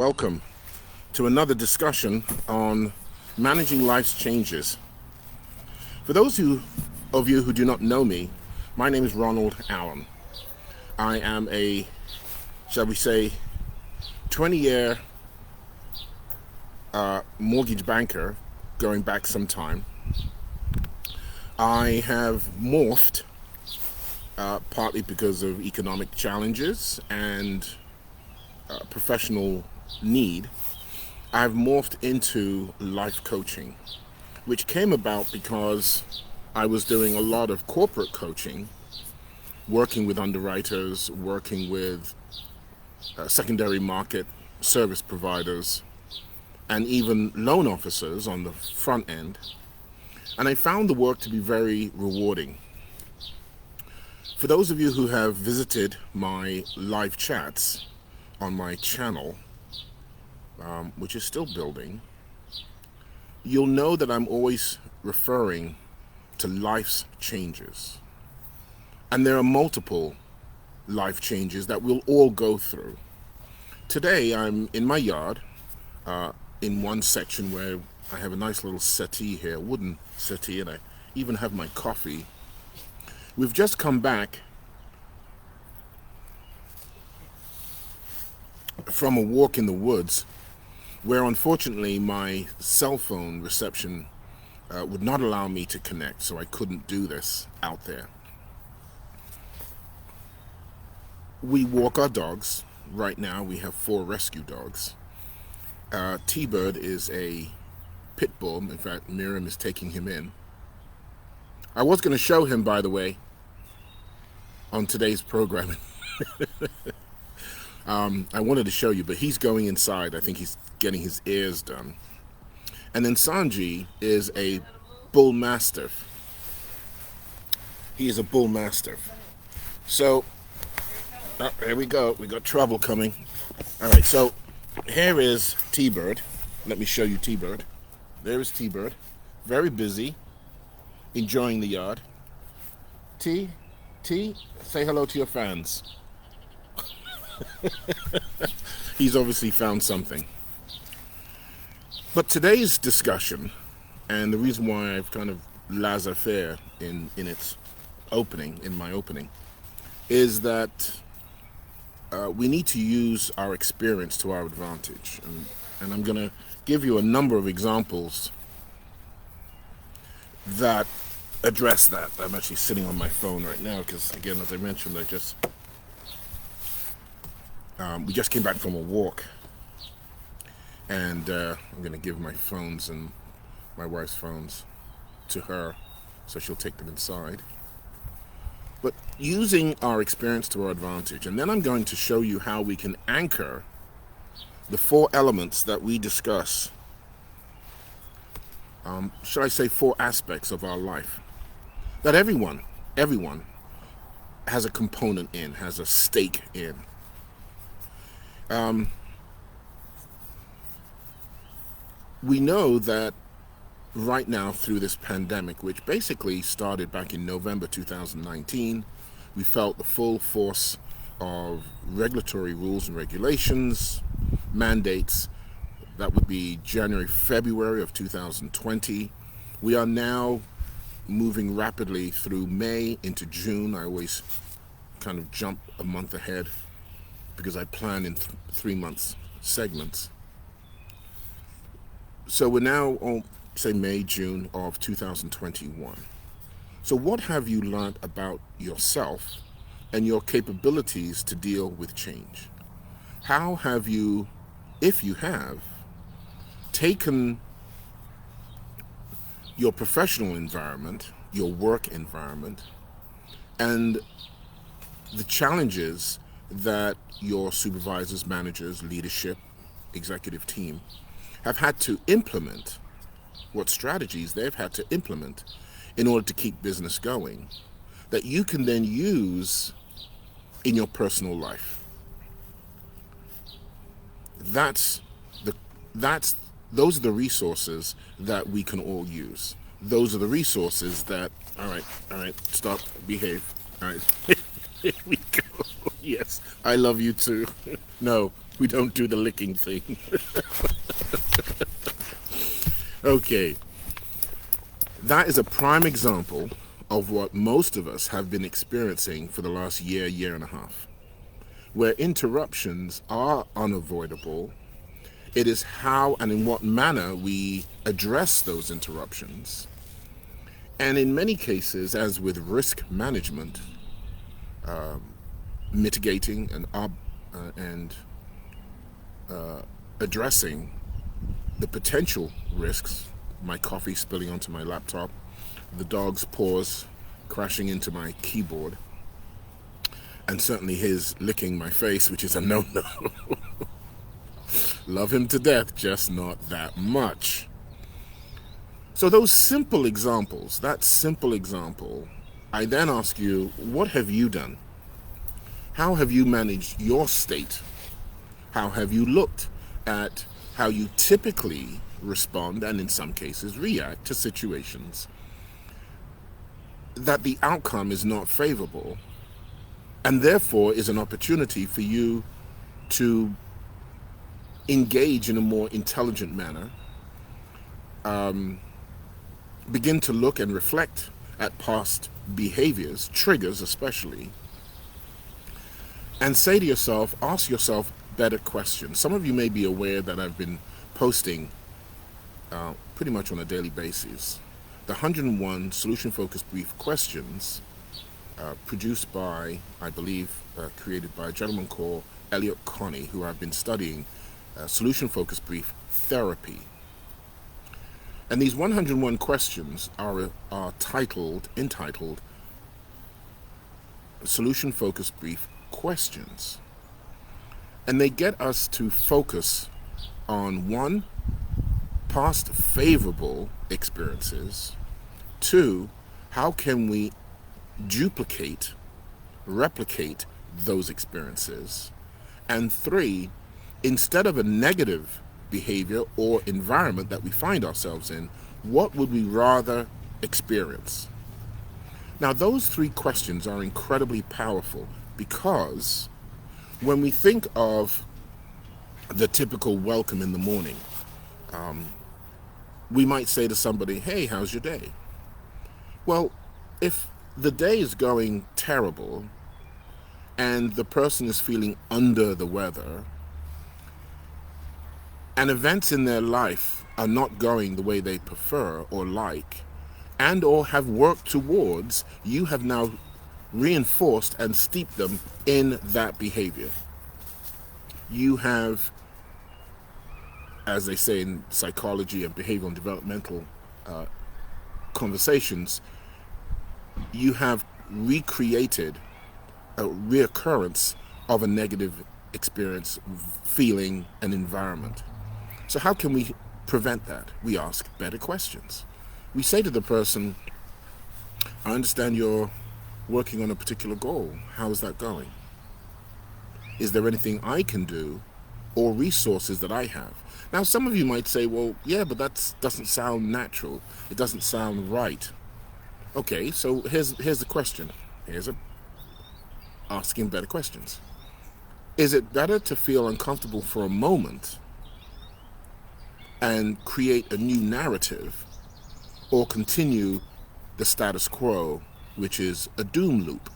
Welcome to another discussion on managing life's changes. For those of you who do not know me, my name is Ronald Allen. I am a, shall we say, 20-year mortgage banker going back some time. I have morphed partly because of economic challenges and professional need. I've morphed into life coaching, which came about because I was doing a lot of corporate coaching, working with underwriters, working with secondary market service providers, and even loan officers on the front end. And I found the work to be very rewarding. For those of you who have visited my live chats on my channel, which is still building, you'll know that I'm always referring to life's changes. And there are multiple life changes that we'll all go through. Today I'm in my yard, in one section where I have a nice little settee here, wooden settee, and I even have my coffee. We've just come back from a walk in the woods where unfortunately my cell phone reception would not allow me to connect, so I couldn't do this out there. We walk our dogs. Right now we have 4 rescue dogs. T-Bird is a pit bull. In fact, Miriam is taking him in. I was going to show him, by the way, on today's programming. I wanted to show you, but he's going inside. I think he's getting his ears done. And then Sanji is a bull mastiff. He is a bull mastiff. So, here we go. We got trouble coming. All right, so here is T-Bird. Let me show you T-Bird. There is T-Bird. Very busy, enjoying the yard. T, say hello to your fans. He's obviously found something. But today's discussion, and the reason why I've kind of laissez-faire in its opening, in my opening, is that we need to use our experience to our advantage. And I'm going to give you a number of examples that address that. I'm actually sitting on my phone right now because, again, as I mentioned, we just came back from a walk, and I'm going to give my phones and my wife's phones to her so she'll take them inside. But using our experience to our advantage, and then I'm going to show you how we can anchor the 4 elements that we discuss, should I say 4 aspects of our life, that everyone has a component in, has a stake in. We know that right now through this pandemic, which basically started back in November 2019, we felt the full force of regulatory rules and regulations, mandates. That would be January, February of 2020. We are now moving rapidly through May into June. I always kind of jump a month ahead because I plan in 3 months segments. So we're now on, say, May, June of 2021. So what have you learned about yourself and your capabilities to deal with change? How have you, if you have, taken your professional environment, your work environment, and the challenges that your supervisors, managers, leadership, executive team have had to implement, what strategies they've had to implement in order to keep business going, that you can then use in your personal life. Those are the resources that we can all use. Those are the resources that, all right, stop, behave. All right, here we go. Yes, I love you too. No, We don't do the licking thing. Okay, that is a prime example of what most of us have been experiencing for the last year, year and a half, where interruptions are unavoidable. It is how and in what manner we address those interruptions. And in many cases, as with risk management, mitigating and addressing the potential risks, my coffee spilling onto my laptop, the dog's paws crashing into my keyboard, and certainly his licking my face, which is a no-no. Love him to death, just not that much. So those simple examples, that simple example, I then ask you, what have you done? How have you managed your state? How have you looked at how you typically respond and in some cases react to situations that the outcome is not favorable and therefore is an opportunity for you to engage in a more intelligent manner, begin to look and reflect at past behaviors, triggers especially, and say to yourself, ask yourself better questions. Some of you may be aware that I've been posting pretty much on a daily basis the 101 solution-focused brief questions produced by, I believe, created by a gentleman called Elliot Connie, who I've been studying solution-focused brief therapy. And these 101 questions are entitled solution-focused brief questions. And they get us to focus on one, past favorable experiences, two, how can we replicate those experiences, and three, instead of a negative behavior or environment that we find ourselves in, what would we rather experience? Now, those three questions are incredibly powerful because when we think of the typical welcome in the morning, we might say to somebody, hey, how's your day? Well, if the day is going terrible and the person is feeling under the weather and events in their life are not going the way they prefer or like, and or have worked towards, you have now reinforced and steeped them in that behavior. You have, as they say in psychology and behavioral and developmental conversations, you have recreated a reoccurrence of a negative experience, feeling, and environment. So how can we prevent that? We ask better questions. We say to the person, I understand you're working on a particular goal. How is that going? Is there anything I can do or resources that I have? Now, some of you might say, well, yeah, but that doesn't sound natural. It doesn't sound right. Okay, so here's the question. Asking better questions. Is it better to feel uncomfortable for a moment and create a new narrative, or continue the status quo, which is a doom loop?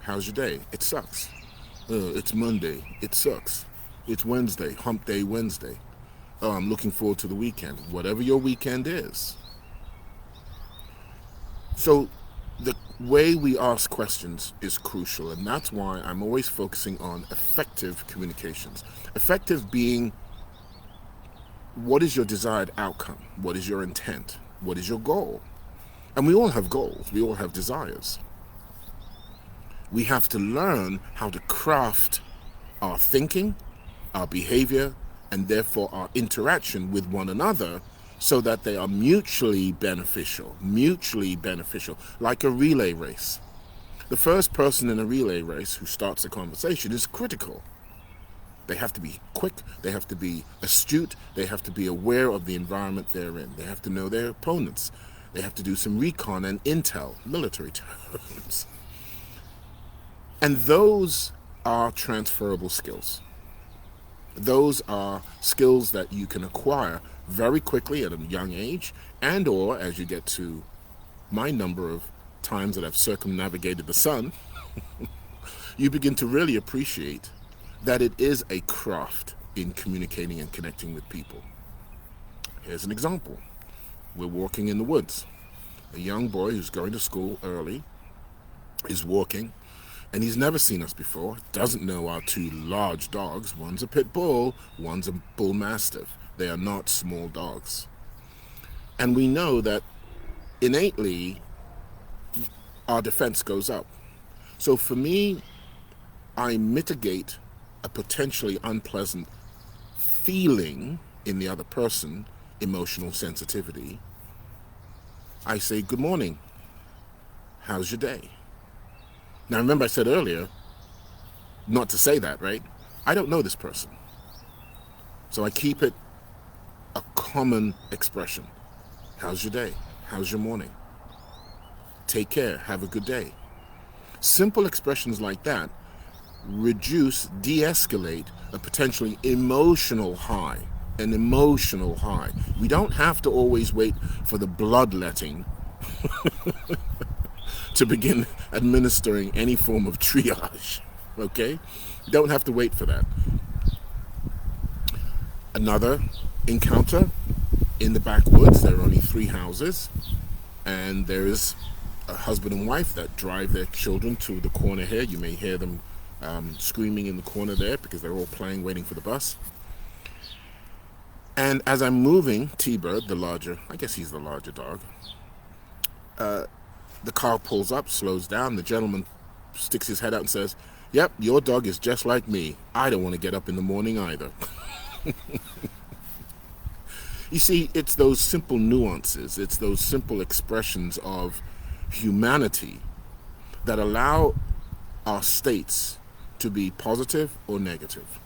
How's your day? It sucks. It's Monday. It sucks. It's Wednesday. Hump day Wednesday. Oh, I'm looking forward to the weekend. Whatever your weekend is. So the way we ask questions is crucial, and that's why I'm always focusing on effective communications. Effective being, what is your desired outcome? What is your intent? What is your goal? And we all have goals. We all have desires. We have to learn how to craft our thinking, our behavior, and therefore our interaction with one another so that they are mutually beneficial, like a relay race. The first person in a relay race who starts a conversation is critical. They have to be quick, they have to be astute, they have to be aware of the environment they're in, they have to know their opponents, they have to do some recon and intel, military terms. And those are transferable skills. Those are skills that you can acquire very quickly at a young age, and or as you get to my number of times that I've circumnavigated the sun, you begin to really appreciate that it is a craft in communicating and connecting with people. Here's an example. We're walking in the woods. A young boy who's going to school early is walking, and he's never seen us before, doesn't know our two large dogs. One's a pit bull, one's a bull mastiff. They are not small dogs. And we know that innately our defense goes up. So for me, I mitigate a potentially unpleasant feeling in the other person, emotional sensitivity. I say, good morning. How's your day? Now remember I said earlier not to say that, right? I don't know this person. So I keep it a common expression. How's your day? How's your morning? Take care. Have a good day. Simple expressions like that reduce, de-escalate a potentially emotional high, an emotional high. We don't have to always wait for the bloodletting to begin administering any form of triage, okay? You don't have to wait for that. Another encounter in the backwoods. There are only 3 houses, and there is a husband and wife that drive their children to the corner here. You may hear them screaming in the corner there because they're all playing, waiting for the bus. And as I'm moving, T-Bird, the larger, I guess he's the larger dog, the car pulls up, slows down. The gentleman sticks his head out and says, "Yep, your dog is just like me. I don't want to get up in the morning either." You see, it's those simple nuances, it's those simple expressions of humanity that allow our states to be positive or negative.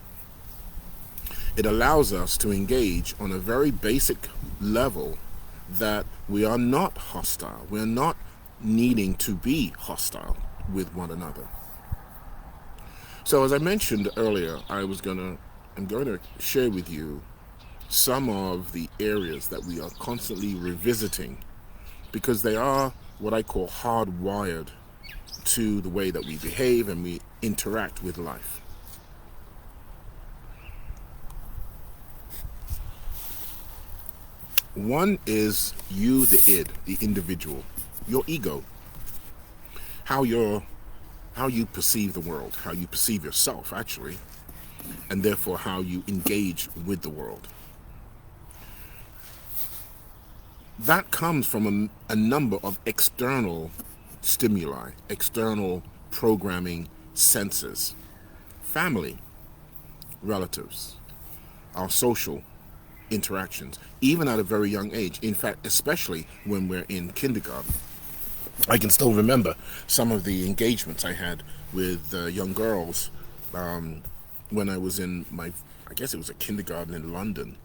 It allows us to engage on a very basic level that we are not hostile. We're not needing to be hostile with one another. So as I mentioned earlier, I'm going to share with you some of the areas that we are constantly revisiting because they are what I call hardwired to the way that we behave and we interact with life. One is you, the id, the individual, your ego, how you perceive the world, how you perceive yourself actually, and therefore how you engage with the world. That comes from a number of external stimuli, external programming senses, family, relatives, our social interactions, even at a very young age. In fact, especially when we're in kindergarten. I can still remember some of the engagements I had with young girls when I was in I guess it was a kindergarten in London.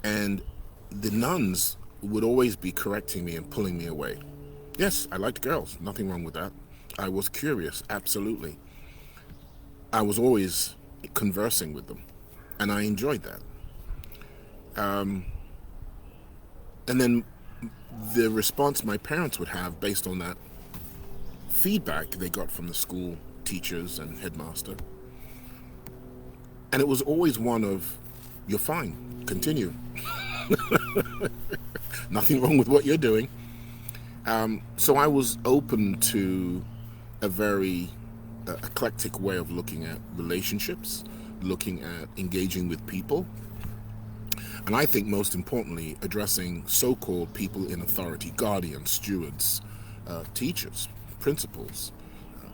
And the nuns would always be correcting me and pulling me away. Yes, I liked girls, nothing wrong with that. I was curious, absolutely. I was always conversing with them, and I enjoyed that. And then the response my parents would have based on that feedback they got from the school teachers and headmaster. And it was always one of, "You're fine, continue." Nothing wrong with what you're doing. So I was open to a very eclectic way of looking at relationships, looking at engaging with people, and I think most importantly, addressing so-called people in authority, guardians, stewards, teachers, principals,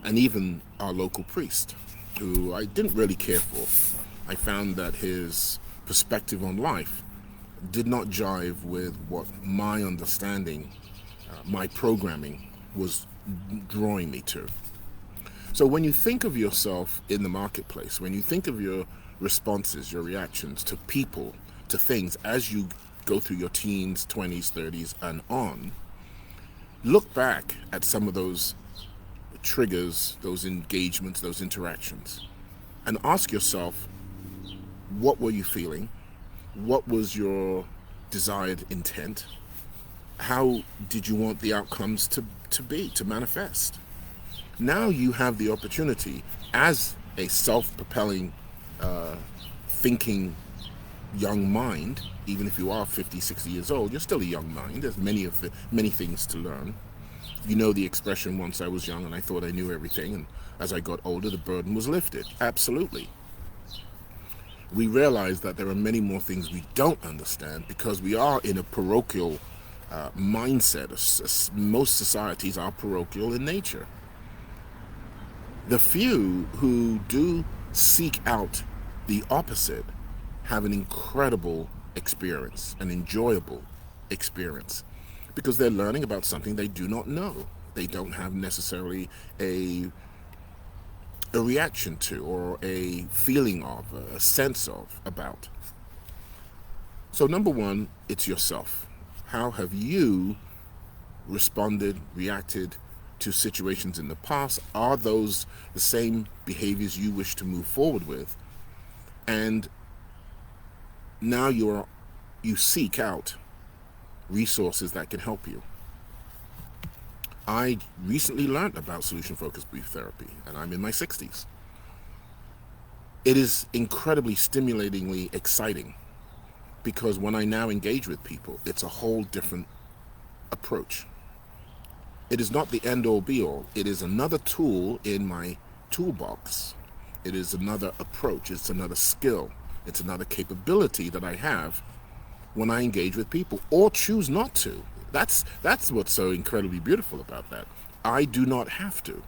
and even our local priest, who I didn't really care for. I found that his perspective on life did not jive with what my understanding, my programming was drawing me to. So when you think of yourself in the marketplace, when you think of your responses, your reactions to people, to things as you go through your teens, 20s, 30s, and on, look back at some of those triggers, those engagements, those interactions, and ask yourself, What were you feeling? What was your desired intent? How did you want the outcomes to manifest? Now you have the opportunity as a self-propelling, thinking young mind. Even if you are 50, 60 years old, you're still a young mind. There's many things to learn. You know the expression, once I was young and I thought I knew everything, and as I got older, the burden was lifted. Absolutely. We realize that there are many more things we don't understand because we are in a parochial mindset. Most societies are parochial in nature. The few who do seek out the opposite have an incredible experience, an enjoyable experience, because they're learning about something they do not know. They don't have necessarily a reaction to, or a feeling of, a sense of, about. So number one, it's yourself. How have you responded, reacted to situations in the past? Are those the same behaviors you wish to move forward with? And now you seek out resources that can help you. I recently learned about solution-focused brief therapy, and I'm in my 60s. It is incredibly stimulatingly exciting because when I now engage with people, it's a whole different approach. It is not the end-all be-all. It is another tool in my toolbox. It is another approach. It's another skill. It's another capability that I have when I engage with people, or choose not to. That's what's so incredibly beautiful about that. I do not have to.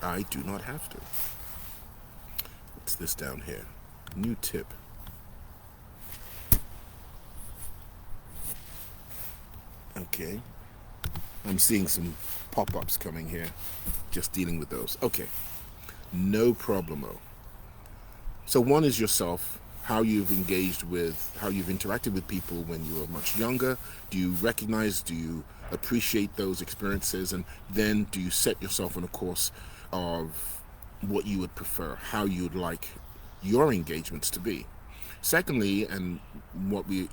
I do not have to. What's this down here? New tip. Okay. I'm seeing some pop-ups coming here. Just dealing with those. Okay. No problemo. So one is yourself, how you've engaged with, how you've interacted with people when you were much younger. Do you recognize, do you appreciate those experiences? And then do you set yourself on a course of what you would prefer, how you would like your engagements to be? Secondly, and what we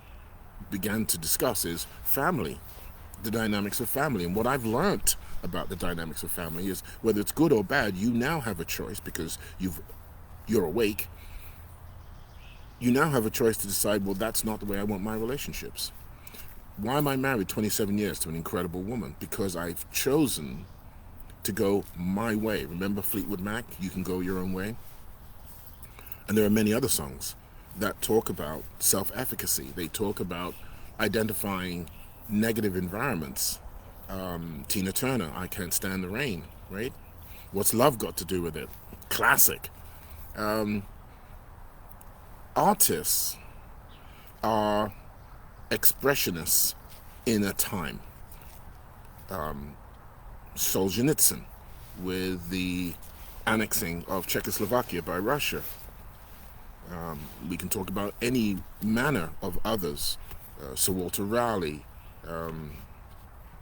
began to discuss, is family, the dynamics of family. And what I've learned about the dynamics of family is, whether it's good or bad, you now have a choice, because you're awake. You now have a choice to decide, well, that's not the way I want my relationships. Why am I married 27 years to an incredible woman? Because I've chosen to go my way. Remember Fleetwood Mac, You Can Go Your Own Way? And there are many other songs that talk about self-efficacy. They talk about identifying negative environments. Tina Turner, I Can't Stand the Rain, right? What's love got to do with it? Classic. Artists are expressionists in a time. Solzhenitsyn, with the annexing of Czechoslovakia by Russia. We can talk about any manner of others. Sir Walter Raleigh,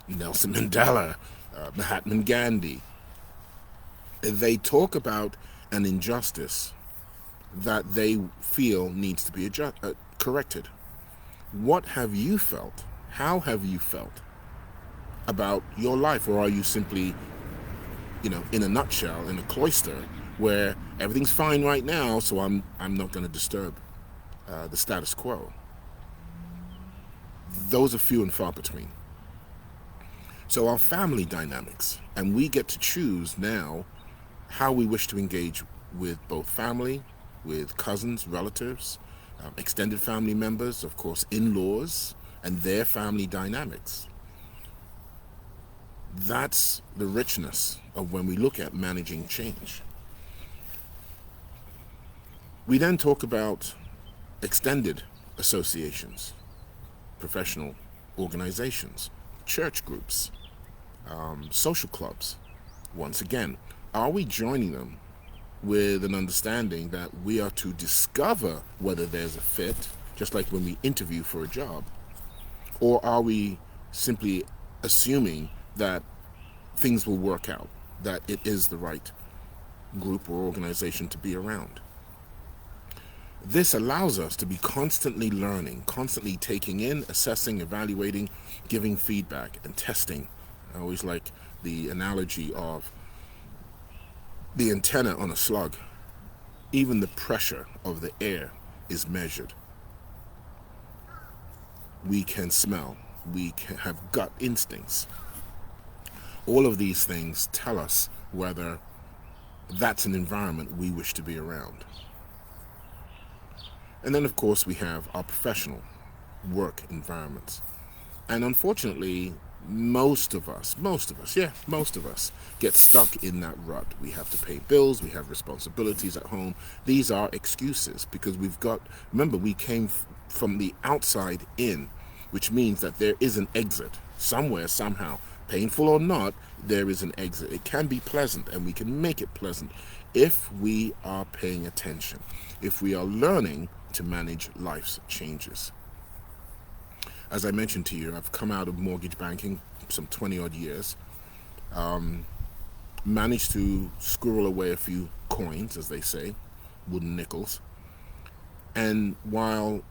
Nelson Mandela, Mahatma Gandhi. They talk about an injustice that they feel needs to be corrected. What have you felt? How have you felt about your life? Or are you simply, in a nutshell, in a cloister where everything's fine right now, so I'm not going to disturb the status quo? Those are few and far between. So our family dynamics, and we get to choose now how we wish to engage with both family, with cousins, relatives, extended family members, of course, in-laws, and their family dynamics. That's the richness of when we look at managing change. We then talk about extended associations, professional organizations, church groups, social clubs. Once again, are we joining them with an understanding that we are to discover whether there's a fit, just like when we interview for a job? Or are we simply assuming that things will work out, that it is the right group or organization to be around? This allows us to be constantly learning, constantly taking in, assessing, evaluating, giving feedback, and testing. I always like the analogy of the antenna on a slug. Even the pressure of the air is measured. We can smell. We can have gut instincts. All of these things tell us whether that's an environment we wish to be around. And then, of course, we have our professional work environments. And unfortunately, most of us get stuck in that rut. We have to pay bills, we have responsibilities at home. These are excuses because remember, we came from the outside in, which means that there is an exit. Somewhere, somehow, painful or not, there is an exit. It can be pleasant, and we can make it pleasant if we are paying attention, if we are learning to manage life's changes. As I mentioned to you, I've come out of mortgage banking some 20 odd years, managed to squirrel away a few coins, as they say, wooden nickels. And while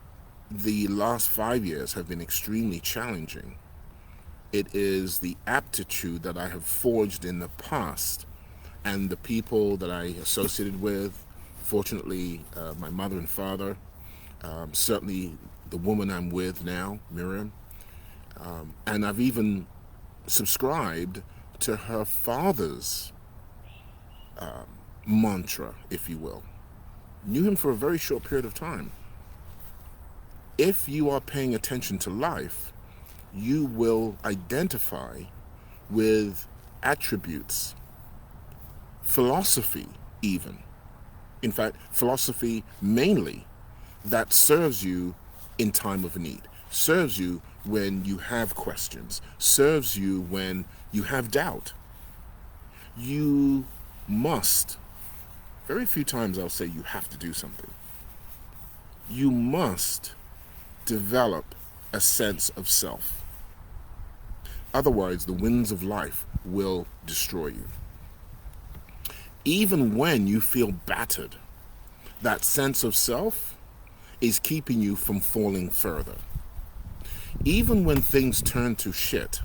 the last 5 years have been extremely challenging, it is the aptitude that I have forged in the past and the people that I associated with, fortunately, my mother and father, certainly the woman I'm with now, Miriam, and I've even subscribed to her father's mantra, if you will. Knew him for a very short period of time. If you are paying attention to life, you will identify with attributes, philosophy even. In fact, philosophy mainly that serves you in time of need, serves you when you have questions, serves you when you have doubt. You must, very few times I'll say you have to do something. You must develop a sense of self. Otherwise, the winds of life will destroy you. Even when you feel battered, that sense of self is keeping you from falling further. Even when things turn to shit,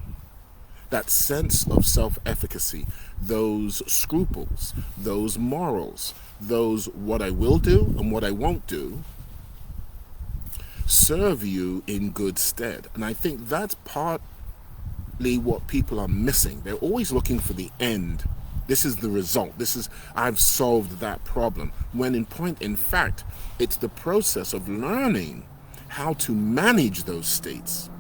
that sense of self-efficacy, those scruples, those morals, those what I will do and what I won't do, serve you in good stead. And I think that's partly what people are missing. They're always looking for the end. This is the result. I've solved that problem. When in fact, it's the process of learning how to manage those states.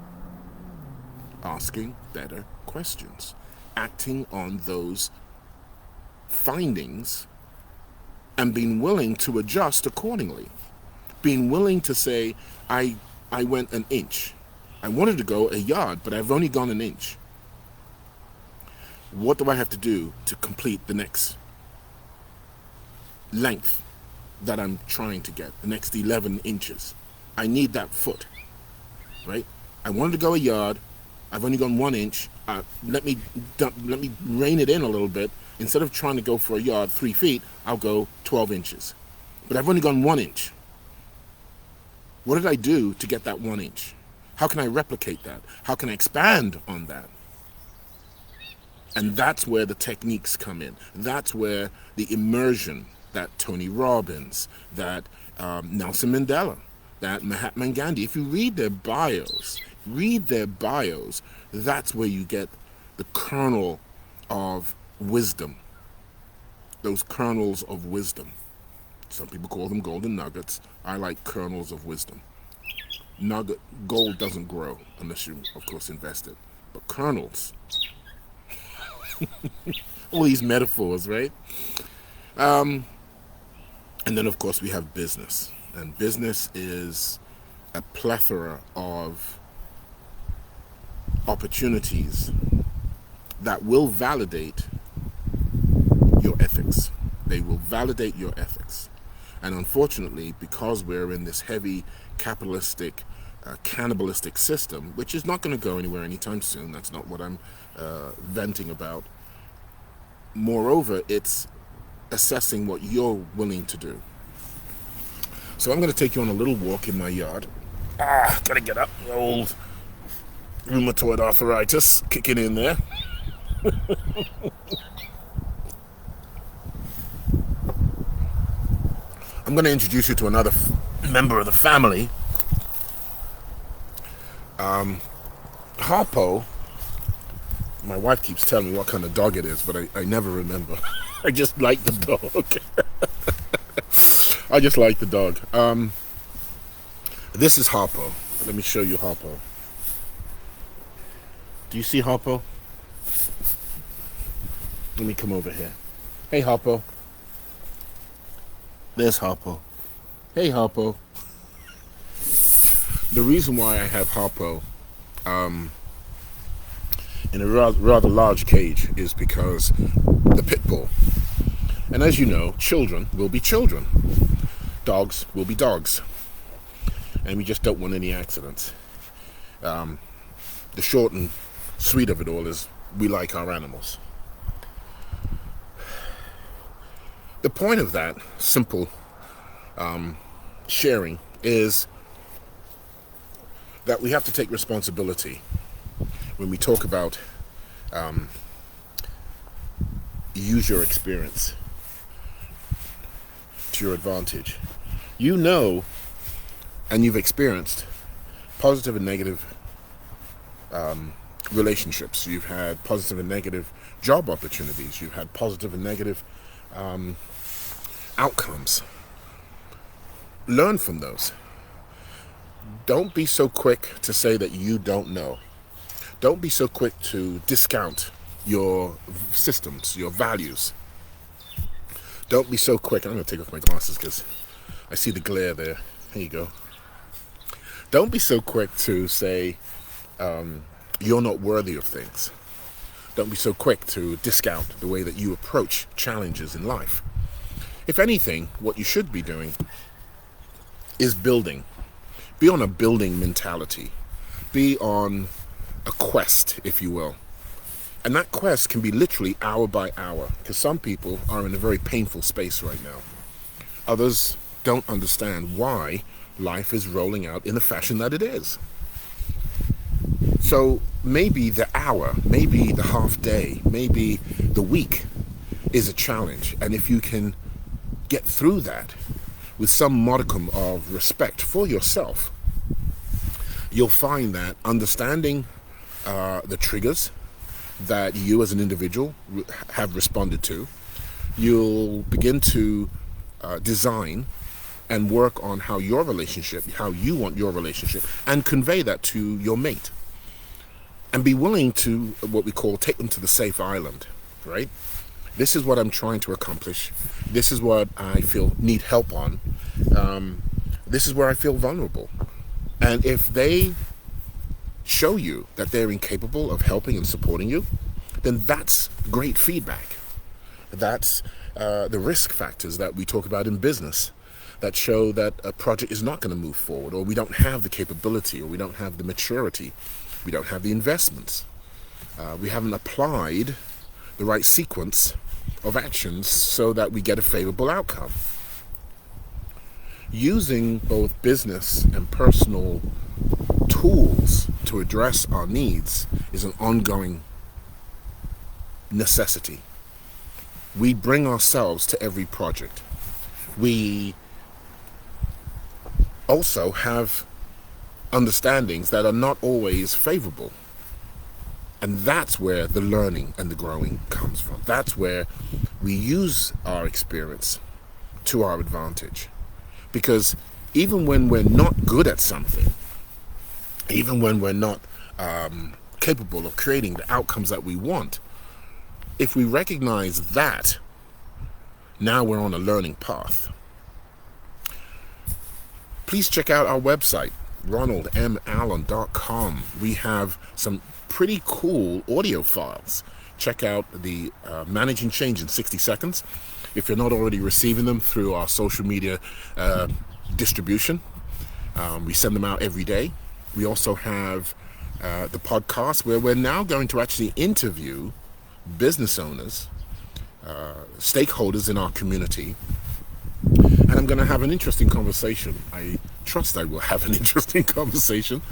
Asking better questions. Acting on those findings and being willing to adjust accordingly. Being willing to say, I went an inch. I wanted to go a yard, but I've only gone an inch. What do I have to do to complete the next length that I'm trying to get, the next 11 inches? I need that foot, right? I wanted to go a yard. I've only gone 1 inch. Let me rein it in a little bit. Instead of trying to go for a yard 3 feet, I'll go 12 inches. But I've only gone 1 inch. What did I do to get that 1 inch? How can I replicate that? How can I expand on that? And that's where the techniques come in. That's where the immersion that Tony Robbins, that Nelson Mandela, that Mahatma Gandhi, if you read their bios, that's where you get the kernel of wisdom. Those kernels of wisdom. Some people call them golden nuggets. I like kernels of wisdom. Gold doesn't grow unless you, of course, invest it. But kernels. All these metaphors, right? And then, of course, we have business. And business is a plethora of opportunities that will validate your ethics. They will validate your ethics. And unfortunately, because we're in this heavy capitalistic, cannibalistic system, which is not going to go anywhere anytime soon, that's not what I'm venting about. Moreover, it's assessing what you're willing to do. So I'm going to take you on a little walk in my yard. Gotta get up. The old rheumatoid arthritis kicking in there. I'm going to introduce you to another member of the family. Harpo. My wife keeps telling me what kind of dog it is, but I never remember. I just like the dog. I just like the dog. This is Harpo. Let me show you Harpo. Do you see Harpo? Let me come over here. Hey, Harpo. There's Harpo. Hey, Harpo. The reason why I have Harpo in a rather large cage is because the pit bull. And as you know, children will be children. Dogs will be dogs. And we just don't want any accidents. The short and sweet of it all is we like our animals. The point of that simple sharing is that we have to take responsibility when we talk about use your experience to your advantage. You know, and you've experienced positive and negative relationships. You've had positive and negative job opportunities. You've had positive and negative outcomes. Learn from those. Don't be so quick to say that you don't know. Don't be so quick to discount your systems, your values. Don't be so quick. I'm going to take off my glasses because I see the glare there. There you go. Don't be so quick to say you're not worthy of things. Don't be so quick to discount the way that you approach challenges in life. If anything, what you should be doing is building. Be on a building mentality. Be on a quest, if you will. And that quest can be literally hour by hour, because some people are in a very painful space right now. Others don't understand why life is rolling out in the fashion that it is. So maybe the hour, maybe the half day, maybe the week is a challenge. And if you can get through that with some modicum of respect for yourself, you'll find that understanding the triggers that you as an individual have responded to, you'll begin to design and work on how your relationship, how you want your relationship, and convey that to your mate. And be willing to, what we call, take them to the safe island, right? This is what I'm trying to accomplish. This is what I feel need help on. This is where I feel vulnerable. And if they show you that they're incapable of helping and supporting you, then that's great feedback. That's the risk factors that we talk about in business that show that a project is not going to move forward, or we don't have the capability, or we don't have the maturity, we don't have the investments. We haven't applied the right sequence of actions so that we get a favorable outcome. Using both business and personal tools to address our needs is an ongoing necessity. We bring ourselves to every project. We also have understandings that are not always favorable. And that's where the learning and the growing comes from. That's where we use our experience to our advantage. Because even when we're not good at something, even when we're not capable of creating the outcomes that we want, if we recognize that, now we're on a learning path. Please check out our website, ronaldmallen.com. We have some pretty cool audio files. Check out the Managing Change in 60 Seconds. If you're not already receiving them through our social media distribution, we send them out every day. We also have the podcast where we're now going to actually interview business owners, stakeholders in our community. And I'm going to have an interesting conversation. I trust I will have an interesting conversation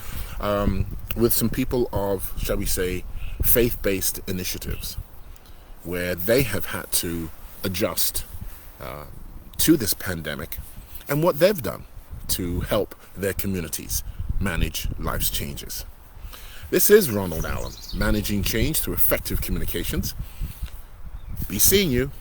with some people of, shall we say, faith-based initiatives, where they have had to adjust to this pandemic and what they've done to help their communities manage life's changes. This is Ronald Allen, managing change through effective communications. Be seeing you.